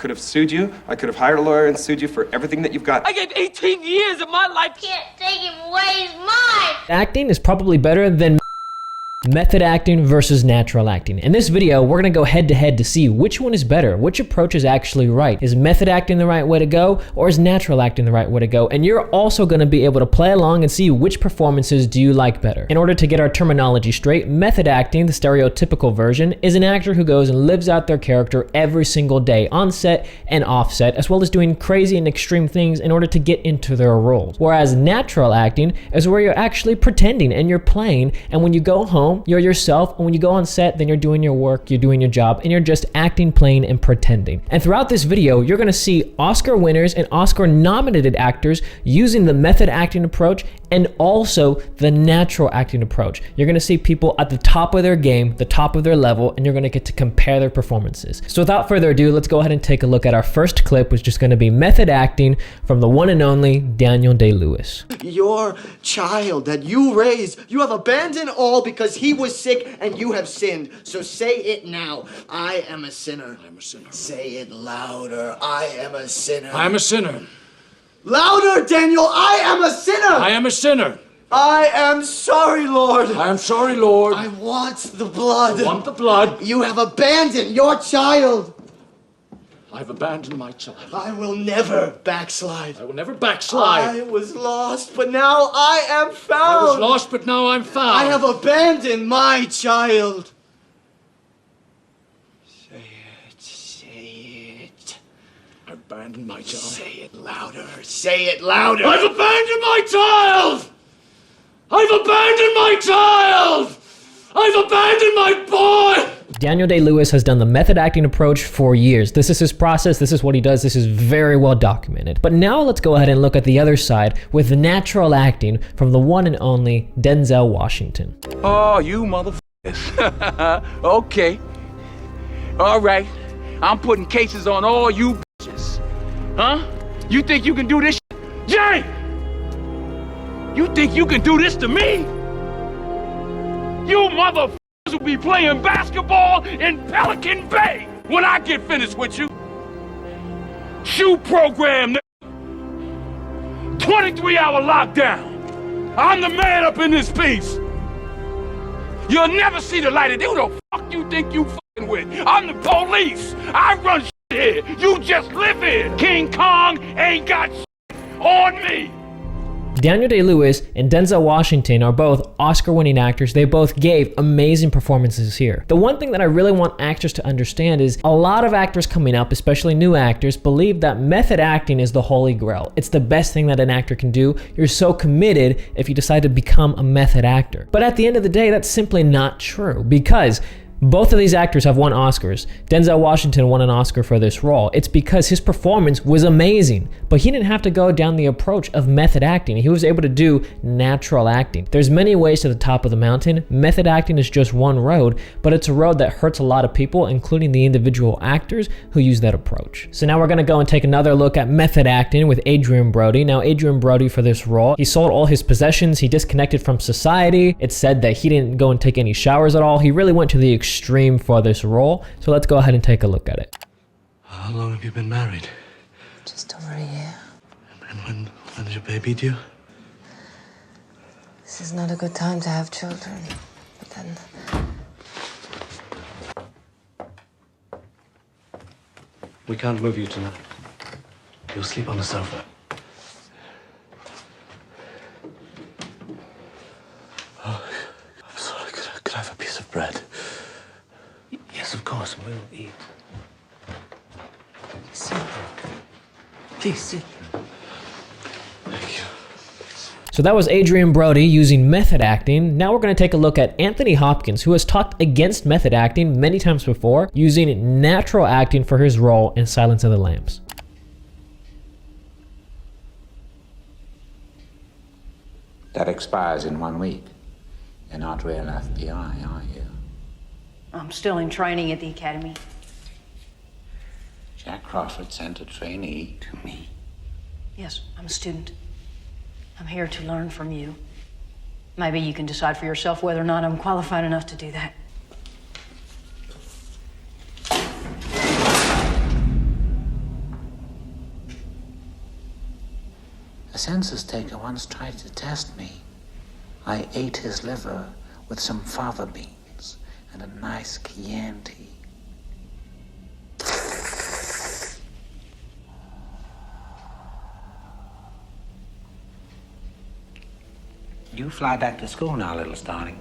could have sued you. I could have hired a lawyer and sued you for everything that you've got. I gave 18 years of my life. Can't take him away, he's mine! Acting is probably better than method acting versus natural acting. In this video, we're gonna go head to head to see which one is better, which approach is actually right. Is method acting the right way to go, or is natural acting the right way to go? And you're also gonna be able to play along and see which performances do you like better. In order to get our terminology straight, method acting, the stereotypical version, is an actor who goes and lives out their character every single day, on set and off set, as well as doing crazy and extreme things in order to get into their roles. Whereas natural acting is where you're actually pretending and you're playing, and when you go home, you're yourself, and when you go on set, then you're doing your work, you're doing your job, and you're just acting, playing, and pretending. And throughout this video, you're gonna see Oscar winners and Oscar nominated actors using the method acting approach and also the natural acting approach. You're gonna see people at the top of their game, the top of their level, and you're gonna get to compare their performances. So without further ado, let's go ahead and take a look at our first clip, which is gonna be method acting from the one and only Daniel Day-Lewis. Your child that you raised, you have abandoned all because he was sick and you have sinned. So say it now. I am a sinner. I am a sinner. Say it louder. I am a sinner. I am a sinner. Louder, Daniel. I am a sinner. I am a sinner. I am sorry, Lord. I am sorry, Lord. I want the blood. I want the blood. You have abandoned your child. I've abandoned my child. I will never backslide. I will never backslide. I was lost, but now I am found. I was lost, but now I'm found. I have abandoned my child. Say it. I abandoned my child. Say it louder. Say it louder. I've abandoned my child. I've abandoned my child. I've abandoned my boy. Daniel Day-Lewis has done the method acting approach for years. This is his process, this is what he does, this is very well documented. But now let's go ahead and look at the other side with natural acting from the one and only Denzel Washington. Oh, you motherfuckers. Okay. All right. I'm putting cases on all you bitches. Huh? You think you can do this shit? Jay! You think you can do this to me? You motherfuckers will be playing basketball in Pelican Bay when I get finished with you. Shoe program, 23-hour lockdown. I'm the man up in this piece. You'll never see the light of day. Who the fuck you think you fucking with? I'm the police. I run shit here. You just live here. King Kong ain't got shit on me. Daniel Day-Lewis and Denzel Washington are both Oscar-winning actors. They both gave amazing performances here. The one thing that I really want actors to understand is a lot of actors coming up, especially new actors, believe that method acting is the holy grail. It's the best thing that an actor can do. You're so committed if you decide to become a method actor. But at the end of the day, that's simply not true, because both of these actors have won Oscars. Denzel Washington won an Oscar for this role. It's because his performance was amazing, but he didn't have to go down the approach of method acting. He was able to do natural acting. There's many ways to the top of the mountain. Method acting is just one road, but it's a road that hurts a lot of people, including the individual actors who use that approach. So now we're gonna go and take another look at method acting with Adrien Brody. Now, Adrien Brody, for this role, he sold all his possessions. He disconnected from society. It's said that he didn't go and take any showers at all. He really went to the extreme for this role. So let's go ahead and take a look at it. How long have you been married? Just over a year. And when is your baby due? This is not a good time to have children. But then... We can't move you tonight. You'll sleep on the sofa. Oh, I'm sorry. Could I have a piece of bread? Yes, of course. We'll eat. Sit. Please sit. Thank you. So that was Adrien Brody using method acting. Now we're going to take a look at Anthony Hopkins, who has talked against method acting many times before, using natural acting for his role in Silence of the Lambs. That expires in 1 week. You're not real FBI, are you? I'm still in training at the academy. Jack Crawford sent a trainee to me. Yes, I'm a student. I'm here to learn from you. Maybe you can decide for yourself whether or not I'm qualified enough to do that. census taker once tried to test me. I ate his liver with some fava beans and a nice Chianti. You fly back to school now, little starling.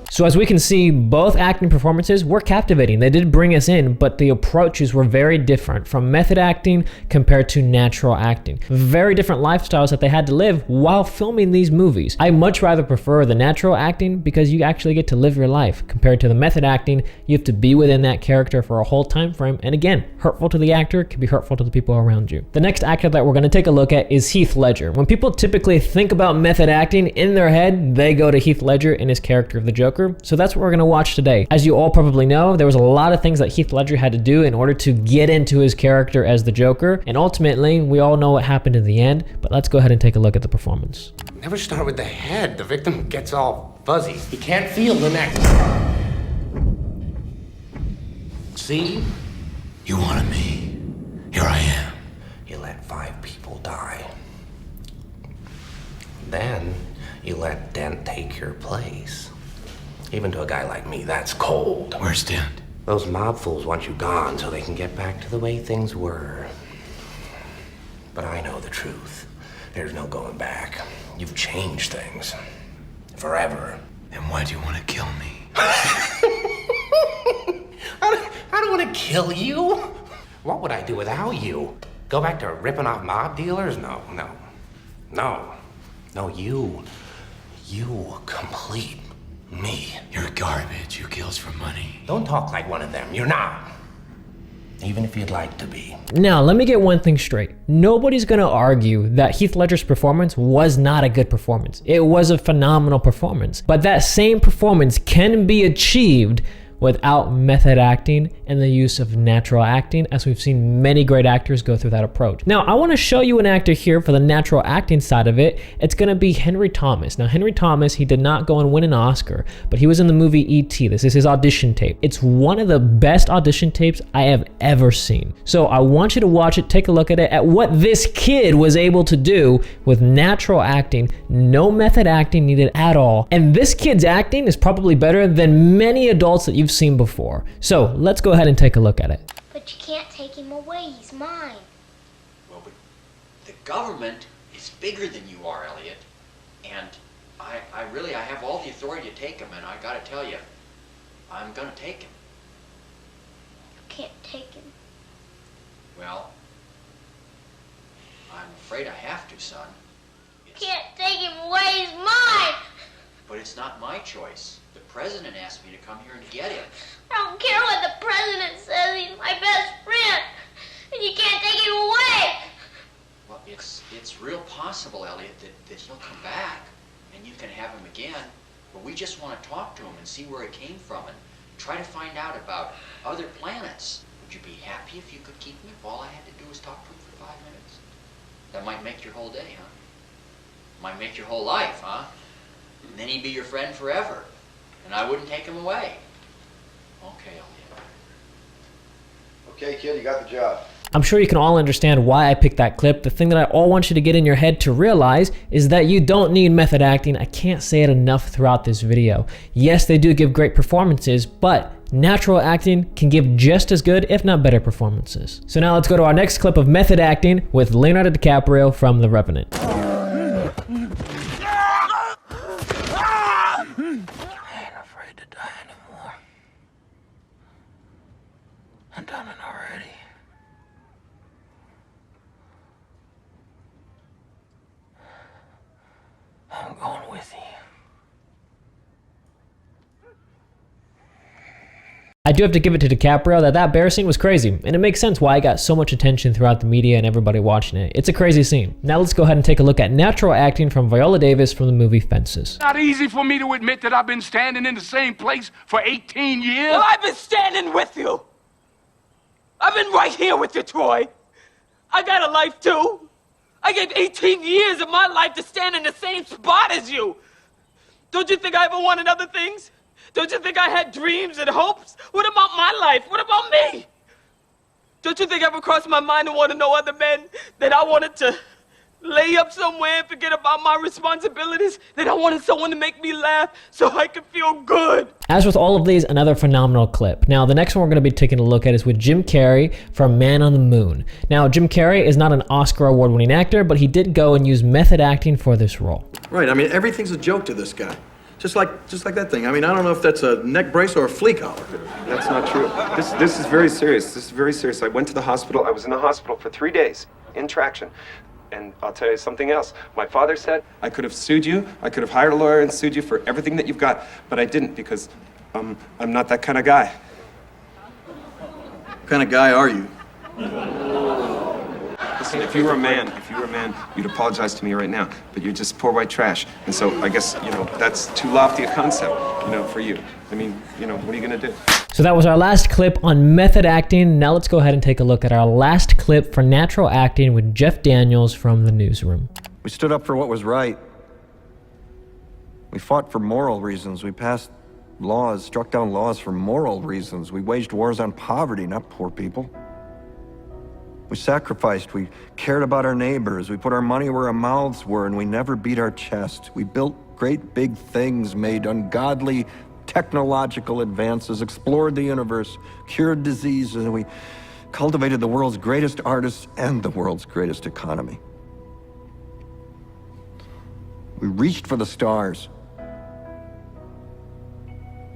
So as we can see, both acting performances were captivating. They did bring us in, but the approaches were very different from method acting compared to natural acting. Very different lifestyles that they had to live while filming these movies. I much rather prefer the natural acting because you actually get to live your life. Compared to the method acting, you have to be within that character for a whole time frame. And again, hurtful to the actor can be hurtful to the people around you. The next actor that we're gonna take a look at is Heath Ledger. When people typically think about method acting in their head, they go to Heath Ledger and his character of the Joker. So that's what we're gonna watch today. As you all probably know, there was a lot of things that Heath Ledger had to do in order to get into his character as the Joker, and ultimately, we all know what happened in the end, but let's go ahead and take a look at the performance. Never start with the head. The victim gets all fuzzy. He can't feel the neck. See? You wanted me. Here I am. You let 5 people die. Then, you let Dent take your place. Even to a guy like me, that's cold. Where's Dent? Those mob fools want you gone so they can get back to the way things were. But I know the truth. There's no going back. You've changed things. Forever. Then why do you want to kill me? I don't want to kill you. What would I do without you? Go back to ripping off mob dealers? No. No, you complete me. You're garbage. You kills for money. Don't talk like one of them. You're not. Even if you'd like to be. Now, let me get one thing straight. Nobody's gonna argue that Heath Ledger's performance was not a good performance. It was a phenomenal performance. But that same performance can be achieved without method acting and the use of natural acting, as we've seen many great actors go through that approach. Now, I want to show you an actor here for the natural acting side of it. It's going to be Henry Thomas. Now, Henry Thomas, he did not go and win an Oscar, but he was in the movie E.T. This is his audition tape. It's one of the best audition tapes I have ever seen. So I want you to watch it, take a look at it, at what this kid was able to do with natural acting, no method acting needed at all. And this kid's acting is probably better than many adults that you've seen before. So let's go ahead and take a look at it. But you can't take him away. He's mine. Well, but the government is bigger than you are, Elliot. And I have all the authority to take him, and I gotta tell you, I'm gonna take him. You can't take him. Well, I'm afraid I have to, son. You can't take him away. He's mine. But it's not my choice. The president asked me to come here and get him. I don't care what the president says. He's my best friend. And you can't take him away. Well, it's real possible, Elliot, that he'll come back and you can have him again. But we just want to talk to him and see where he came from and try to find out about other planets. Would you be happy if you could keep him if all I had to do was talk to him for 5 minutes? That might make your whole day, huh? Might make your whole life, huh? And then he'd be your friend forever. And I wouldn't take him away. Okay, Elliot. Okay, kid, you got the job. I'm sure you can all understand why I picked that clip. The thing that I all want you to get in your head to realize is that you don't need method acting. I can't say it enough throughout this video. Yes, they do give great performances, but natural acting can give just as good, if not better, performances. So now let's go to our next clip of method acting with Leonardo DiCaprio from The Revenant. I'm going with you. I do have to give it to DiCaprio that bear scene was crazy, and it makes sense why it got so much attention throughout the media and everybody watching it. It's a crazy scene. Now let's go ahead and take a look at natural acting from Viola Davis from the movie Fences. Not easy for me to admit that I've been standing in the same place for 18 years. Well, I've been standing with you. I've been right here with you, Troy. I got a life too. I gave 18 years of my life to stand in the same spot as you. Don't you think I ever wanted other things? Don't you think I had dreams and hopes? What about my life? What about me? Don't you think ever crossed my mind to want to know other men that I wanted to Lay up somewhere and forget about my responsibilities. Then I wanted someone to make me laugh so I could feel good. As with all of these, another phenomenal clip. Now, the next one we're going to be taking a look at is with Jim Carrey from Man on the Moon. Now, Jim Carrey is not an Oscar award-winning actor, but he did go and use method acting for this role. Right, I mean, everything's a joke to this guy. Just like that thing. I mean, I don't know if that's a neck brace or a flea collar. That's not true. This is very serious. This is very serious. I went to the hospital. I was in the hospital for 3 days in traction. And I'll tell you something else. My father said I could have sued you. I could have hired a lawyer and sued you for everything that you've got. But I didn't because I'm not that kind of guy. What kind of guy are you? Listen, if you were a man, you'd apologize to me right now. But you're just poor white trash. And so I guess, that's too lofty a concept, for you. I mean, what are you going to do? So that was our last clip on method acting. Now let's go ahead and take a look at our last clip for natural acting with Jeff Daniels from The Newsroom. We stood up for what was right. We fought for moral reasons. We passed laws, struck down laws for moral reasons. We waged wars on poverty, not poor people. We sacrificed. We cared about our neighbors. We put our money where our mouths were, and we never beat our chest. We built great big things, made ungodly technological advances, explored the universe, cured diseases, and we cultivated the world's greatest artists and the world's greatest economy. We reached for the stars,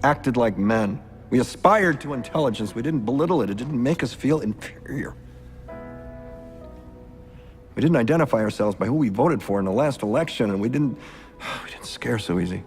acted like men. We aspired to intelligence. We didn't belittle it. It didn't make us feel inferior. We didn't identify ourselves by who we voted for in the last election, and we didn't scare so easy.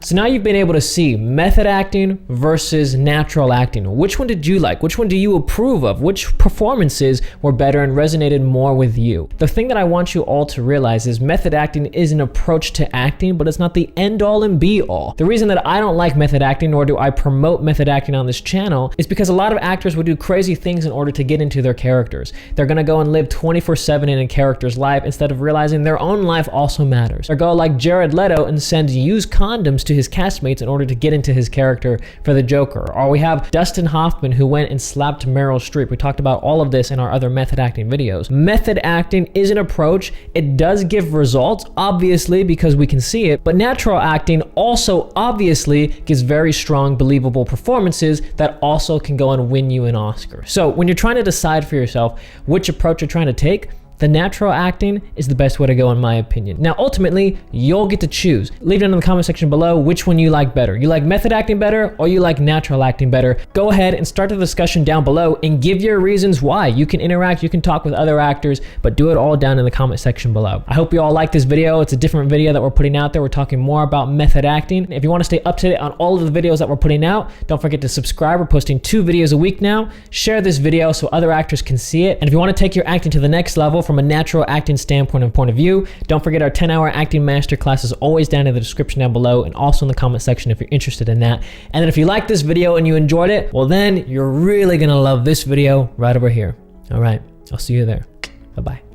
So now you've been able to see method acting versus natural acting. Which one did you like? Which one do you approve of? Which performances were better and resonated more with you? The thing that I want you all to realize is method acting is an approach to acting, but it's not the end all and be all. The reason that I don't like method acting, nor do I promote method acting on this channel, is because a lot of actors will do crazy things in order to get into their characters. They're gonna go and live 24/7 in a character's life instead of realizing their own life also matters. Or go like Jared Leto and send used condoms to his castmates in order to get into his character for the Joker. Or we have Dustin Hoffman who went and slapped Meryl Streep. We talked about all of this in our other method acting videos. Method acting is an approach. It does give results, obviously, because we can see it, but natural acting also obviously gives very strong, believable performances that also can go and win you an Oscar. So when you're trying to decide for yourself which approach you're trying to take, the natural acting is the best way to go in my opinion. Now, ultimately, you'll get to choose. Leave it in the comment section below which one you like better. You like method acting better or you like natural acting better? Go ahead and start the discussion down below and give your reasons why. You can interact, you can talk with other actors, but do it all down in the comment section below. I hope you all like this video. It's a different video that we're putting out there. We're talking more about method acting. If you want to stay up to date on all of the videos that we're putting out, don't forget to subscribe. We're posting 2 videos a week now. Share this video so other actors can see it. And if you want to take your acting to the next level from a natural acting standpoint and point of view, don't forget our 10-hour acting masterclass is always down in the description down below and also in the comment section if you're interested in that. And then if you like this video and you enjoyed it, well then you're really gonna love this video right over here. All right, I'll see you there. Bye-bye.